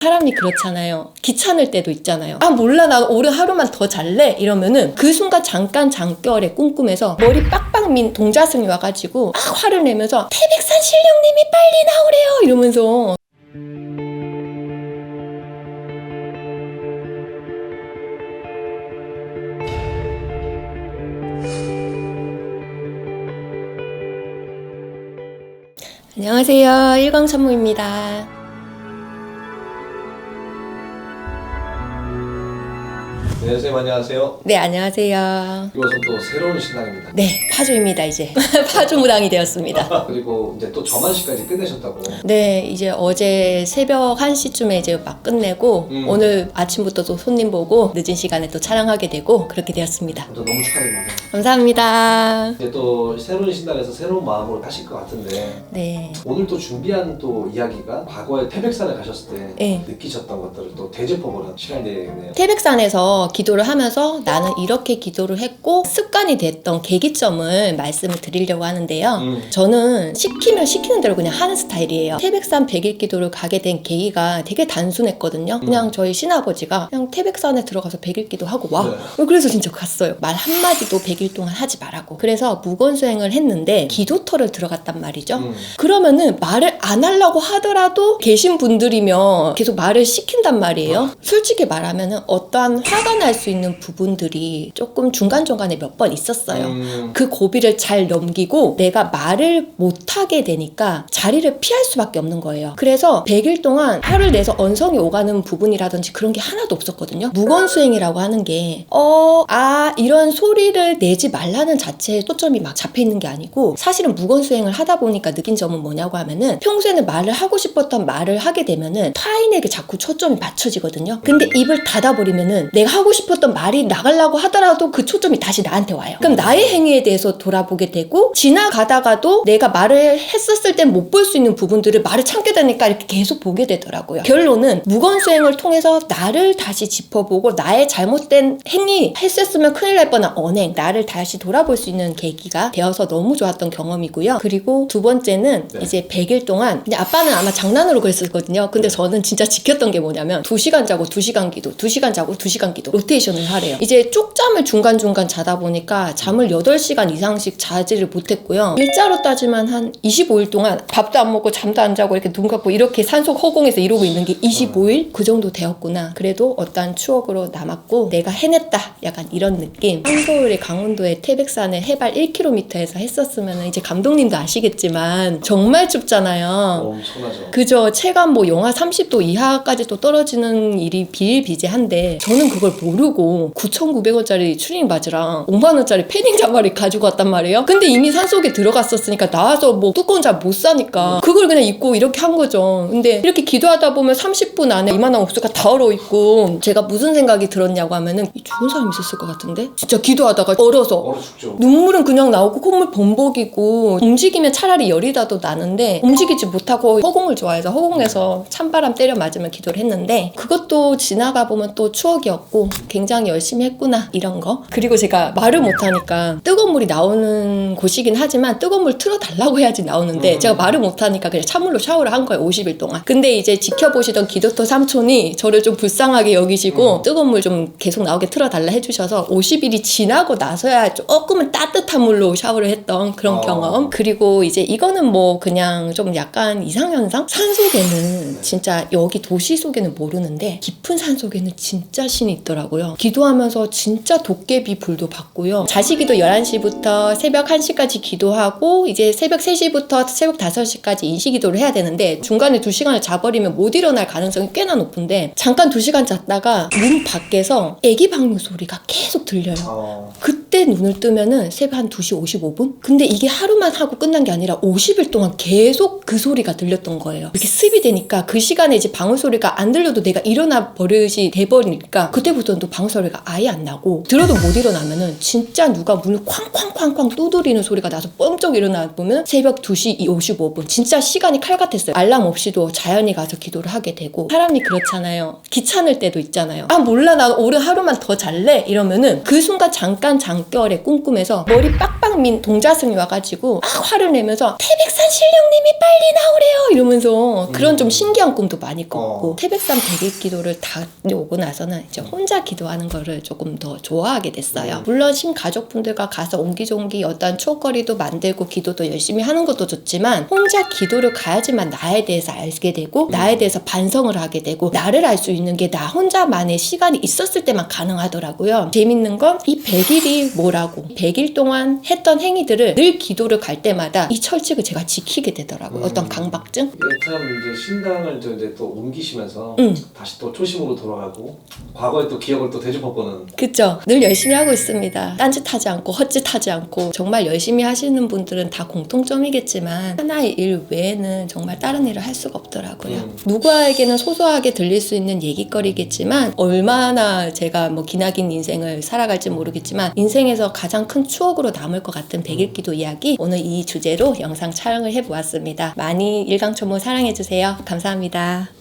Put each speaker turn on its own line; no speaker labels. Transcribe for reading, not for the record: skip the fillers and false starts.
사람이 그렇잖아요. 귀찮을 때도 있잖아요. 아 몰라 나 오늘 하루만 더 잘래 이러면은 그 순간 잠깐 잠결에 꿈꾸면서 머리 빡빡 민 동자승이 와가지고 막 화를 내면서 태백산 신령님이 빨리 나오래요 이러면서 안녕하세요. 일광산모입니다.
네, 선생님 안녕하세요.
네, 안녕하세요.
이것은 또 새로운 신앙입니다.
네, 파주입니다, 이제. 파주무당이 되었습니다.
그리고 이제 또 저만시까지 끝내셨다고.
네, 이제 어제 새벽 1시쯤에 이제 막 끝내고 오늘 아침부터 또 손님 보고 늦은 시간에 또 촬영하게 되고 그렇게 되었습니다.
또 너무 축하드립니다.
감사합니다.
이제 또 새로운 신당에서 새로운 마음으로 하실 것 같은데
네.
오늘 또 준비한 또 이야기가 과거에 태백산에 가셨을 때
네.
느끼셨던 것들을 또 되짚어보는 시간이 되겠네요.
태백산에서 기도를 하면서 나는 이렇게 기도를 했고 습관이 됐던 계기점을 말씀을 드리려고 하는데요. 저는 시키면 시키는 대로 그냥 하는 스타일이에요. 태백산 100일 기도를 가게 된 계기가 되게 단순했거든요. 그냥 저희 신아버지가 그냥 태백산에 들어가서 100일 기도하고 와.
네.
그래서 진짜 갔어요. 말 한마디도 100일 동안 하지 말라고. 그래서 무건수행을 했는데 기도터를 들어갔단 말이죠. 그러면은 말을 안 하려고 하더라도 계신 분들이면 계속 말을 시킨단 말이에요. 솔직히 말하면은 어떠한 화가 날 수 있는 부분들이 조금 중간중간에 몇 번 있었어요. 그 고비를 잘 넘기고 내가 말을 못하게 되니까 자리를 피할 수밖에 없는 거예요. 그래서 100일 동안 혀를 내서 언성이 오가는 부분이라든지 그런 게 하나도 없었거든요. 무건수행이라고 하는 게 이런 소리를 내지 말라는 자체에 초점이 막 잡혀있는 게 아니고 사실은 무건수행을 하다 보니까 느낀 점은 뭐냐고 하면은 평소에는 말을 하고 싶었던 말을 하게 되면은 타인에게 자꾸 초점이 맞춰지거든요. 근데 입을 닫아버리면은 내가 하고 싶었던 말이 나가려고 하더라도 그 초점이 다시 나한테 와요. 그럼 나의 행위에 대해서 돌아보게 되고 지나가다가도 내가 말을 했었을 땐 못 볼 수 있는 부분들을 말을 참게 되니까 이렇게 계속 보게 되더라고요. 결론은 무건수행을 통해서 나를 다시 짚어보고 나의 잘못된 행위 했었으면 큰일 날 뻔한 언행 나를 다시 돌아볼 수 있는 계기가 되어서 너무 좋았던 경험이고요. 그리고 두 번째는 이제 100일 동안 근데 아빠는 아마 장난으로 그랬었거든요. 근데 저는 진짜 지켰던 게 뭐냐면 2시간 자고 2시간 기도 2시간 자고 2시간 기도 로테이션을 하래요. 이제 쪽잠을 중간중간 자다 보니까 잠을 8시간 이상씩 자지를 못했고요. 일자로 따지면 한 25일 동안 밥도 안 먹고 잠도 안 자고 이렇게 눈 감고 이렇게 산속 허공에서 이러고 있는 게 25일? 그 정도 되었구나. 그래도 어떠한 추억으로 남았고 내가 해냈다. 약간 이런 느낌. 한겨울에 강원도의 태백산에 해발 1km에서 했었으면 이제 감독님도 아시겠지만 정말 춥잖아요.
엄청나죠.
그죠. 체감 뭐 영하 30도 이하까지 또 떨어지는 일이 비일비재한데 저는 그걸 모르고 9,900원짜리 추리닝 바지랑 5만원짜리 패딩 자바를 가지고 왔단 말이에요. 근데 이미 산속에 들어갔었으니까 나와서 뭐 두꺼운 잠 못 사니까 그걸 그냥 입고 이렇게 한 거죠. 근데 이렇게 기도하다 보면 30분 안에 이만한 옥수가 다 얼어있고 제가 무슨 생각이 들었냐고 하면은 죽은 사람 있었을 것 같은데 진짜 기도하다가 얼어서
얼어 죽죠.
눈물은 그냥 나오고 콧물 범벅이고 움직이면 차라리 열이라도 나는데 움직이지 못하고 허공을 좋아해서 허공에서 찬바람 때려 맞으면 기도를 했는데 그것도 지나가 보면 또 추억이었고 굉장히 열심히 했구나 이런 거. 그리고 제가 말을 못하니까 뜨거운 물이 나오는 곳이긴 하지만 뜨거운 물 틀어달라고 해야지 나오는데 제가 말을 못하니까 그냥 찬물로 샤워를 한 거예요. 50일 동안. 근데 이제 지켜보시던 기도터 삼촌이 저를 좀 불쌍하게 여기시고 뜨거운 물 좀 계속 나오게 틀어달라 해주셔서 50일이 지나고 나서야 조금은 따뜻한 물로 샤워를 했던 그런 경험. 그리고 이제 이거는 뭐 그냥 좀 약간 이상현상? 산속에는 진짜 여기 도시 속에는 모르는데 깊은 산속에는 진짜 신이 있더라고요. 기도하면서 진짜 도깨비 불도 받고요. 자식이도 11시부터 새벽 1시까지 기도하고 이제 새벽 3시부터 새벽 5시까지 인시기도를 해야 되는데 중간에 2시간을 자버리면 못 일어날 가능성이 꽤나 높은데 잠깐 2시간 잤다가 문 밖에서 애기 방문 소리가 계속 들려요. 그때 눈을 뜨면은 새벽 한 2시 55분? 근데 이게 하루만 하고 끝난 게 아니라 50일 동안 계속 그 소리가 들렸던 거예요. 이렇게 습이 되니까 그 시간에 이제 방울 소리가 안 들려도 내가 일어나 버릇이 돼버리니까 그때부터는 또 방울 소리가 아예 안 나고 들어도 못 일어나면은 진짜 누가 문을 쾅쾅쾅쾅 두드리는 소리가 나서 뻥쩍 일어나 보면 새벽 2시 55분 진짜 시간이 칼 같았어요. 알람 없이도 자연히 가서 기도를 하게 되고 사람이 그렇잖아요. 귀찮을 때도 있잖아요. 아 몰라 나 오늘 하루만 더 잘래 이러면은 그 순간 잠깐 잠결에 꿈꾸면서 머리 빡빡 빡빡민 동자승이 와가지고 막 화를 내면서 태백산 신령님이 빨리 나오래요 이러면서 그런 좀 신기한 꿈도 많이 꿨고 태백산 100일 기도를 다 오고 나서는 이제 혼자 기도하는 거를 조금 더 좋아하게 됐어요. 물론 신가족분들과 가서 옹기종기 어떤 추억거리도 만들고 기도도 열심히 하는 것도 좋지만 혼자 기도를 가야지만 나에 대해서 알게 되고 나에 대해서 반성을 하게 되고 나를 알 수 있는 게 나 혼자만의 시간이 있었을 때만 가능하더라고요. 재밌는 건 이 100일이 뭐라고 100일 동안 했던 행위들을 늘 기도를 갈 때마다 이 철칙을 제가 지키게 되더라고요. 어떤 강박증?
참 이제 신당을 이제 또 옮기시면서 다시 또 초심으로 돌아가고 과거의 또 기억을 또 되짚어보는
그쵸. 늘 열심히 하고 있습니다. 딴짓하지 않고 헛짓하지 않고 정말 열심히 하시는 분들은 다 공통점이겠지만 하나의 일 외에는 정말 다른 일을 할 수가 없더라고요. 누구에게는 소소하게 들릴 수 있는 얘기거리겠지만 얼마나 제가 뭐 기나긴 인생을 살아갈지 모르겠지만 인생에서 가장 큰 추억으로 남을 것 같은 100일 기도 이야기 오늘 이 주제로 영상 촬영을 해보았습니다. 많이 일강초모 사랑해주세요. 감사합니다.